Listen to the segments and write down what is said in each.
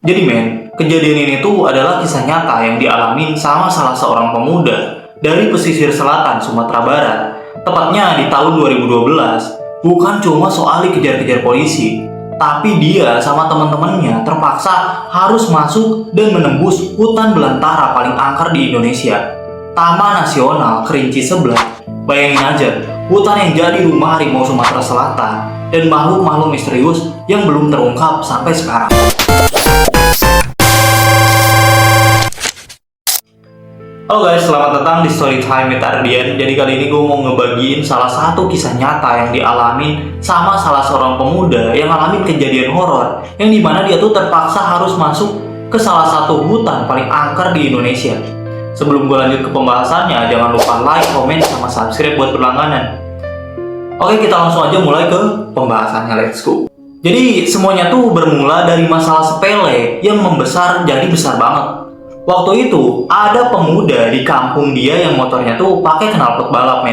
Jadi kejadian ini tuh adalah kisah nyata yang dialami sama salah seorang pemuda dari pesisir selatan Sumatera Barat. Tepatnya di tahun 2012. Bukan cuma soal dikejar-kejar polisi, tapi dia sama teman-temannya terpaksa harus masuk dan menembus hutan belantara paling angker di Indonesia, Taman Nasional Kerinci Sebelah. Bayangin aja, hutan yang jadi rumah harimau Sumatera Selatan dan makhluk-makhluk misterius yang belum terungkap sampai sekarang. Halo guys, selamat datang di Storytime with Ardian. Jadi kali ini gue mau ngebagiin salah satu kisah nyata yang dialamin sama salah seorang pemuda yang ngalamin kejadian horor, yang dimana dia tuh terpaksa harus masuk ke salah satu hutan paling angker di Indonesia. Sebelum gue lanjut ke pembahasannya, jangan lupa like, komen, sama subscribe buat berlangganan. Oke, kita langsung aja mulai ke pembahasannya, let's go. Jadi semuanya tuh bermula dari masalah sepele yang membesar jadi besar banget. Waktu itu ada pemuda di kampung dia yang motornya tuh pakai knalpot balap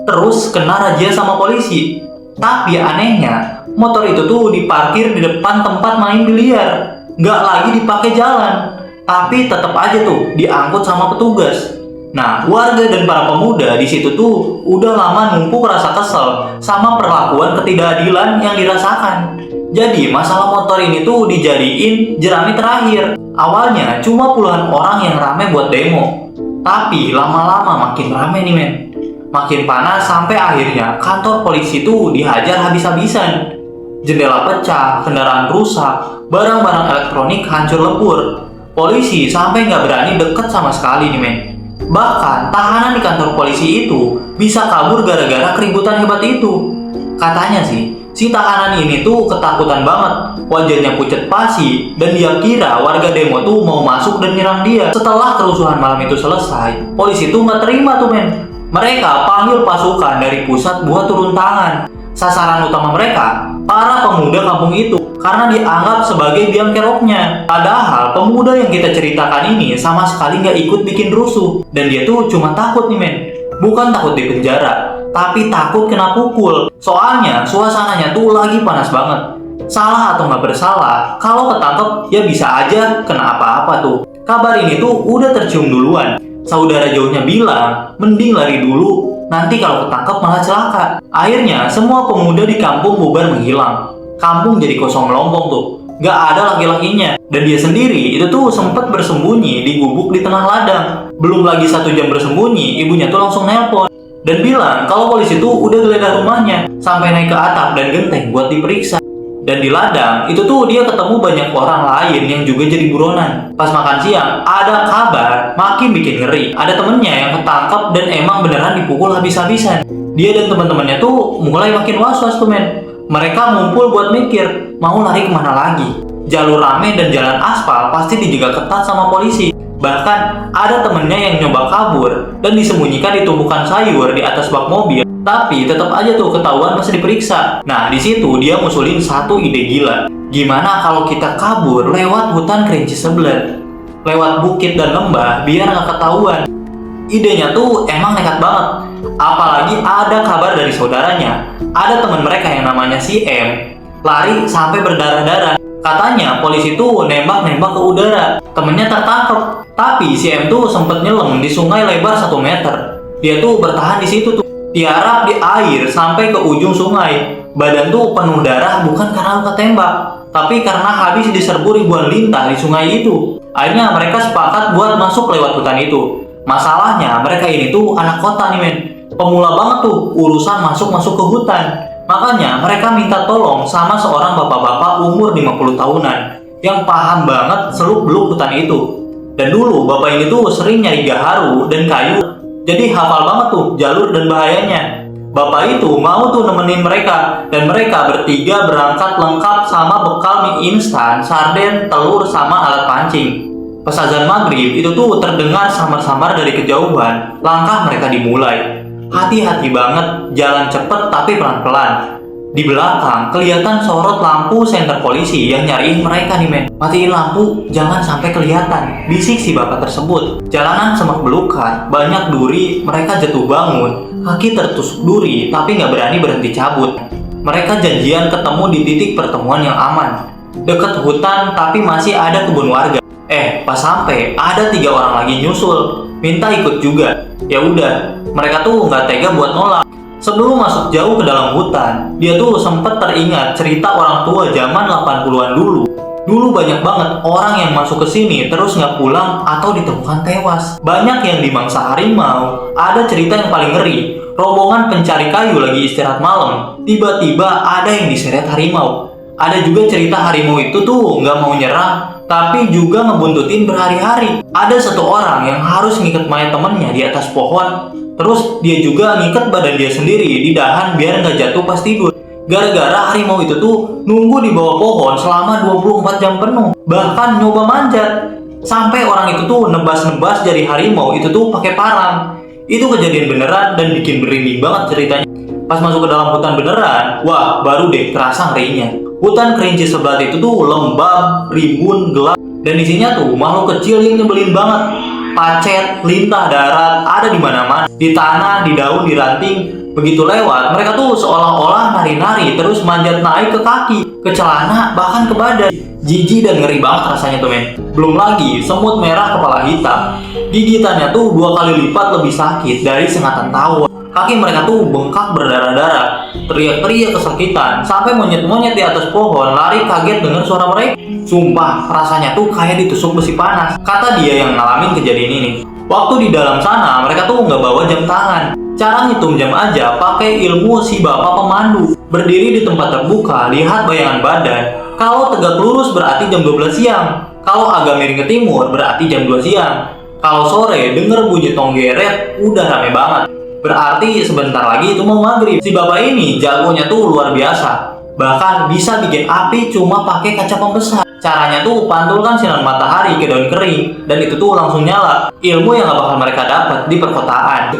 Terus kena razia sama polisi. Tapi anehnya motor itu tuh diparkir di depan tempat main biliar, nggak lagi dipakai jalan, tapi tetap aja tuh diangkut sama petugas. Nah, warga dan para pemuda di situ tuh udah lama numpuk rasa kesel sama perlakuan ketidakadilan yang dirasakan. Jadi masalah motor ini tuh dijadiin jerami terakhir. Awalnya cuma puluhan orang yang rame buat demo, tapi lama-lama makin rame makin panas sampai akhirnya kantor polisi tuh dihajar habis-habisan. Jendela pecah, kendaraan rusak, barang-barang elektronik hancur lebur. Polisi sampai nggak berani deket sama sekali Bahkan tahanan di kantor polisi itu bisa kabur gara-gara keributan hebat itu. Katanya sih, si tahanan ini tuh ketakutan banget, wajahnya pucat pasi, dan dia kira warga demo tuh mau masuk dan nyerang dia. Setelah kerusuhan malam itu selesai, polisi tuh nggak terima tuh Mereka panggil pasukan dari pusat buat turun tangan. Sasaran utama mereka, para pemuda kampung itu, karena dianggap sebagai biang keroknya. Padahal pemuda yang kita ceritakan ini sama sekali nggak ikut bikin rusuh, dan dia tuh cuma takut bukan takut di penjara, tapi takut kena pukul. Soalnya suasananya tuh lagi panas banget. Salah atau nggak bersalah, kalau ketangkep ya bisa aja kena apa-apa tuh. Kabar ini tuh udah tercium duluan. Saudara jauhnya bilang, mending lari dulu, nanti kalau ketangkep malah celaka. Akhirnya semua pemuda di kampung bubar menghilang. Kampung jadi kosong melompong tuh, gak ada laki-lakinya. Dan dia sendiri itu tuh sempat bersembunyi di gubuk di tengah ladang. Belum lagi 1 jam bersembunyi, ibunya tuh langsung nelpon dan bilang kalau polisi tuh udah geledah rumahnya sampai naik ke atap dan genteng buat diperiksa. Dan di ladang itu tuh dia ketemu banyak orang lain yang juga jadi buronan. Pas makan siang ada kabar makin bikin ngeri. Ada temennya yang ketangkep dan emang beneran dipukul habis-habisan. Dia dan teman-temannya tuh mulai makin was-was tuh Mereka ngumpul buat mikir mau lari kemana lagi. Jalur rame dan jalan aspal pasti dijaga ketat sama polisi. Bahkan ada temennya yang nyoba kabur dan disembunyikan di tumpukan sayur di atas bak mobil. Tapi tetap aja tuh ketahuan masih diperiksa. Nah, di situ dia ngusulin satu ide gila. Gimana kalau kita kabur lewat hutan Kerinci Sebelah, lewat bukit dan lembah biar nggak ketahuan. Idenya tuh emang nekat banget. Apalagi ada kabar dari saudaranya. Ada teman mereka yang namanya si M lari sampai berdarah-darah. Katanya polisi tuh nembak-nembak ke udara. Temennya tertangkap. Tapi si M tuh sempet nyelam di sungai lebar 1 meter. Dia tuh bertahan di situ tuh, tiarap di air sampai ke ujung sungai. Badan tuh penuh darah bukan karena luka tembak, tapi karena habis diserbu ribuan lintah di sungai itu. Akhirnya mereka sepakat buat masuk lewat hutan itu. Masalahnya mereka ini tuh anak kota Pemula banget tuh urusan masuk-masuk ke hutan. Makanya mereka minta tolong sama seorang bapak-bapak umur 50 tahunan yang paham banget seluk-beluk hutan itu. Dan dulu bapak ini tuh sering nyari gaharu dan kayu, jadi hafal banget tuh jalur dan bahayanya. Bapak itu mau tuh nemenin mereka, dan mereka bertiga berangkat lengkap sama bekal mie instan, sarden, telur, sama alat pancing. Pas azan maghrib itu tuh terdengar samar-samar dari kejauhan. Langkah mereka dimulai. Hati-hati banget, jalan cepet tapi pelan-pelan. Di belakang kelihatan sorot lampu senter polisi yang nyariin mereka Matiin lampu, jangan sampai kelihatan, bisik si bapak tersebut. Jalanan semak belukar, banyak duri, mereka jatuh bangun, kaki tertusuk duri tapi nggak berani berhenti cabut. Mereka janjian ketemu di titik pertemuan yang aman. deket hutan tapi masih ada kebun warga. Pas sampai ada 3 orang lagi nyusul, minta ikut juga. Ya udah, mereka tuh nggak tega buat nolak. Sebelum masuk jauh ke dalam hutan, dia tuh sempet teringat cerita orang tua zaman 80-an dulu. Dulu banyak banget orang yang masuk ke sini terus nggak pulang atau ditemukan tewas. Banyak yang dimangsa harimau. Ada cerita yang paling ngeri. Rombongan pencari kayu lagi istirahat malam. Tiba-tiba ada yang diseret harimau. Ada juga cerita harimau itu tuh nggak mau nyerang, tapi juga ngebuntutin berhari-hari. Ada satu orang yang harus ngikat mayat temennya di atas pohon. Terus dia juga ngikat badan dia sendiri di dahan biar nggak jatuh pas tidur. Gara-gara harimau itu tuh nunggu di bawah pohon selama 24 jam penuh. Bahkan nyoba manjat. Sampai orang itu tuh nebas-nebas dari harimau itu tuh pakai parang. Itu kejadian beneran dan bikin merinding banget ceritanya. Pas masuk ke dalam hutan beneran, wah baru deh terasa ngerinya. Hutan kerinci sebelah itu tuh lembab, rimbun, gelap. Dan isinya tuh makhluk kecil yang nyebelin banget. Pacet, lintah darat, ada di mana-mana. Di tanah, di daun, di ranting. Begitu lewat, mereka tuh seolah-olah nari-nari terus manjat naik ke kaki, ke celana, bahkan ke badan. Jijik dan ngeri banget rasanya tuh men. Belum lagi semut merah kepala hitam. Gigitannya tuh 2 kali lipat lebih sakit dari sengatan tawon. Kaki mereka tuh bengkak berdarah-darah. Teriak-teriak kesakitan. Sampai monyet-monyet di atas pohon lari kaget dengan suara mereka. Sumpah, rasanya tuh kayak ditusuk besi panas. Kata dia yang ngalamin kejadian ini. Waktu di dalam sana, mereka tuh nggak bawa jam tangan. Cara ngitung jam aja pakai ilmu si bapak pemandu. Berdiri di tempat terbuka, lihat bayangan badan. Kalau tegak lurus berarti jam 12 siang. Kalau agak miring ke timur berarti jam 2 siang. Kalau sore denger bunyi tong geret, udah rame banget. Berarti sebentar lagi itu mau maghrib. Si bapak ini jagonya tuh luar biasa. Bahkan bisa bikin api cuma pakai kaca pembesar. Caranya tuh pantulkan sinar matahari ke daun kering dan itu tuh langsung nyala. Ilmu yang gak bakal mereka dapat di perkotaan.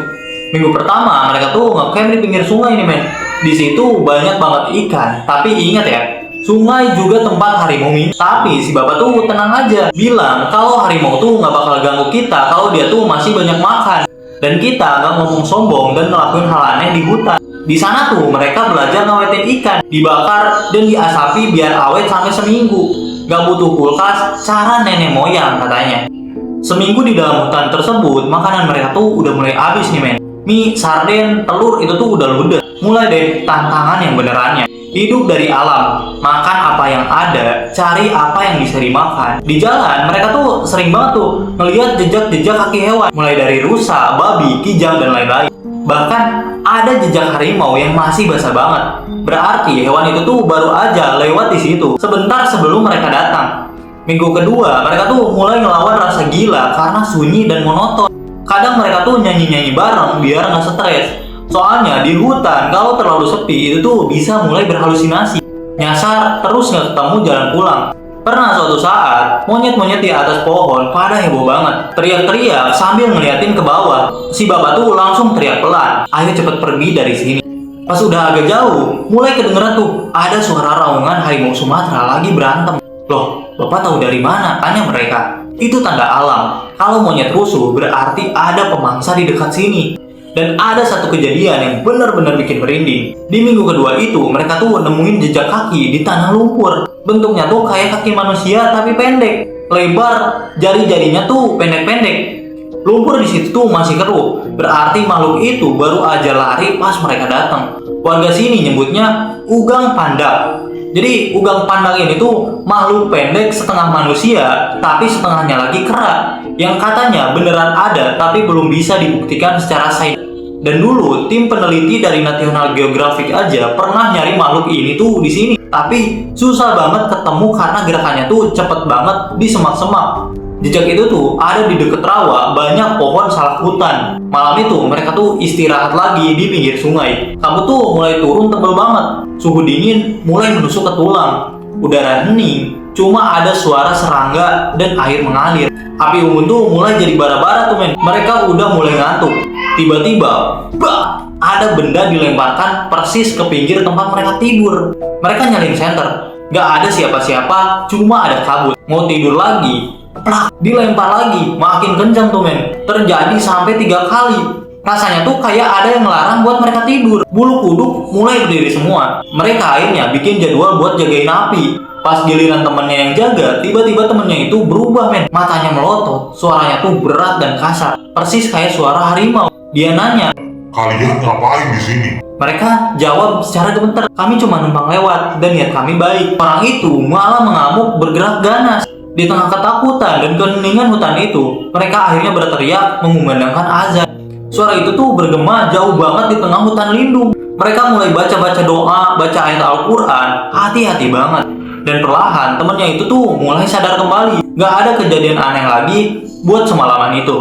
Minggu pertama mereka tuh ngecamp di pinggir sungai nih men. Di situ banyak banget ikan. Tapi ingat ya, sungai juga tempat harimau minum. Tapi si bapak tuh tenang aja. Bilang kalau harimau tuh gak bakal ganggu kita kalau dia tuh masih banyak makan. Dan kita nggak ngomong sombong dan ngelakuin hal aneh di hutan. Di sana tuh mereka belajar ngawetin ikan, dibakar dan diasapi biar awet sampai seminggu. Gak butuh kulkas, cara nenek moyang katanya. Seminggu di dalam hutan tersebut, makanan mereka tuh udah mulai habis nih men. Mie, sarden, telur itu tuh udah ludes. Mulai deh tantangan yang benerannya. Hidup dari alam, makan apa yang ada, cari apa yang bisa dimakan. Di jalan, mereka tuh sering banget tuh ngelihat jejak-jejak kaki hewan. Mulai dari rusa, babi, kijang, dan lain-lain. Bahkan ada jejak harimau yang masih basah banget. Berarti hewan itu tuh baru aja lewat di situ sebentar sebelum mereka datang. Minggu kedua, mereka tuh mulai ngelawan rasa gila karena sunyi dan monoton. Kadang mereka tuh nyanyi-nyanyi bareng biar nggak stres. Soalnya di hutan kalau terlalu sepi itu tuh bisa mulai berhalusinasi. Nyasar terus nggak ketemu jalan pulang. Pernah suatu saat monyet-monyet di atas pohon pada heboh banget. Teriak-teriak sambil ngeliatin ke bawah. Si bapak tuh langsung teriak pelan. Ayo cepet pergi dari sini. Pas udah agak jauh, mulai kedengeran tuh ada suara raungan harimau Sumatera lagi berantem. Loh, bapak tahu dari mana? Tanya mereka. Itu tanda alam. Kalau monyet rusuh berarti ada pemangsa di dekat sini. Dan ada satu kejadian yang benar-benar bikin merinding. Di minggu kedua itu, mereka tuh nemuin jejak kaki di tanah lumpur. Bentuknya tuh kayak kaki manusia tapi pendek. Lebar, jari-jarinya tuh pendek-pendek. Lumpur di situ tuh masih keruh. Berarti makhluk itu baru aja lari pas mereka datang. Warga sini nyebutnya ugang pandak. Jadi ugang pandang ini tuh makhluk pendek setengah manusia, tapi setengahnya lagi kera. Yang katanya beneran ada, tapi belum bisa dibuktikan secara sains. Dan dulu tim peneliti dari National Geographic aja pernah nyari makhluk ini tuh di sini, tapi susah banget ketemu karena gerakannya tuh cepet banget di semak-semak. Jejak itu tuh ada di deket rawa, banyak pohon salak hutan. Malam itu mereka tuh istirahat lagi di pinggir sungai. Kabut tuh mulai turun tebal banget. Suhu dingin mulai menusuk ke tulang. Udara hening, cuma ada suara serangga dan air mengalir. Api unggun tuh mulai jadi bara-bara tuh men. Mereka udah mulai ngantuk. Tiba-tiba, bah, ada benda dilemparkan persis ke pinggir tempat mereka tidur. Mereka nyalain senter. Gak ada siapa-siapa, cuma ada kabut. Mau tidur lagi, plak, dilempar lagi, makin kencang tuh men. Terjadi sampai 3 kali. Rasanya tuh kayak ada yang ngelarang buat mereka tidur. Bulu kuduk mulai berdiri semua. Mereka akhirnya bikin jadwal buat jagain api. Pas giliran temennya yang jaga, tiba-tiba temennya itu berubah men. Matanya melotot, suaranya tuh berat dan kasar, persis kayak suara harimau. Dia nanya, "Kalian ngapain di sini?" mereka jawab secara gemeter, "Kami cuma numpang lewat dan niat kami baik." Orang itu malah mengamuk bergerak ganas. Di tengah ketakutan dan keheningan hutan itu, mereka akhirnya berteriak mengumandangkan azan. Suara itu tuh bergema jauh banget di tengah hutan lindung. Mereka mulai baca-baca doa, baca ayat Al-Quran, hati-hati banget. Dan perlahan temennya itu tuh mulai sadar kembali. Gak ada kejadian aneh lagi buat semalaman itu.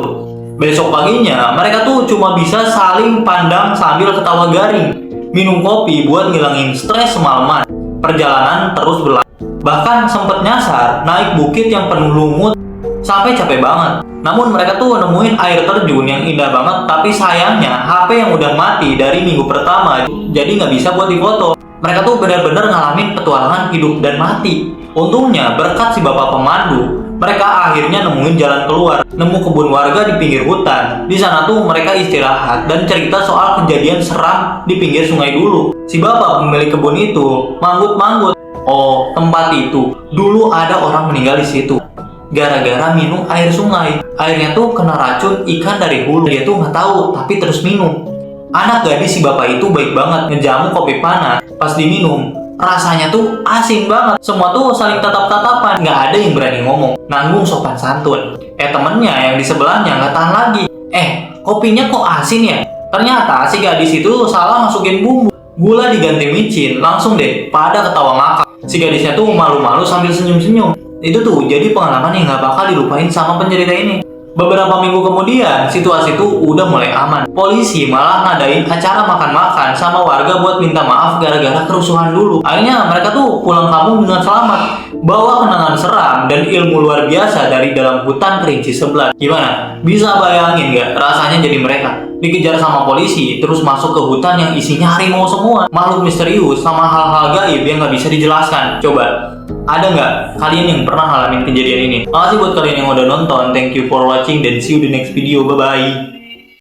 Besok paginya, mereka tuh cuma bisa saling pandang sambil ketawa garing. Minum kopi buat ngilangin stres semalaman. Perjalanan terus berlangsung. Bahkan sempet nyasar naik bukit yang penuh lumut sampai capek banget. Namun mereka tuh nemuin air terjun yang indah banget, tapi sayangnya HP yang udah mati dari minggu pertama, jadi nggak bisa buat difoto. Mereka tuh benar-benar ngalamin petualangan hidup dan mati. Untungnya berkat si bapak pemandu, mereka akhirnya nemuin jalan keluar, nemu kebun warga di pinggir hutan. Di sana tuh mereka istirahat dan cerita soal kejadian seram di pinggir sungai dulu. Si bapak pemilik kebun itu manggut-manggut. Oh, tempat itu dulu ada orang meninggal di situ gara-gara minum air sungai. Airnya tuh kena racun ikan dari hulu. Dia tuh nggak tahu tapi terus minum. Anak gadis si bapak itu baik banget, ngejamu kopi panas. Pas diminum, rasanya tuh asin banget. Semua tuh saling tatap-tatapan, nggak ada yang berani ngomong. Nanggung sopan santun. Temennya yang di sebelahnya nggak tahan lagi. Kopinya kok asin ya? Ternyata si gadis itu salah masukin bumbu. Gula diganti micin, langsung deh pada ketawa ngakak. Si gadisnya tuh malu-malu sambil senyum-senyum. Itu tuh jadi pengalaman yang gak bakal dilupain sama pencerita ini. Beberapa minggu kemudian, situasi tuh udah mulai aman. Polisi malah ngadain acara makan-makan sama warga buat minta maaf gara-gara kerusuhan dulu. Akhirnya mereka tuh pulang kampung dengan selamat, bawa kenangan seram dan ilmu luar biasa dari dalam hutan kerinci sebelah. Gimana? Bisa bayangin gak rasanya jadi mereka? Dikejar sama polisi, terus masuk ke hutan yang isinya harimau semua, makhluk misterius sama hal-hal gaib yang gak bisa dijelaskan. Coba, ada nggak kalian yang pernah ngalamin kejadian ini? Makasih buat kalian yang udah nonton. Thank you for watching dan see you di next video. Bye-bye.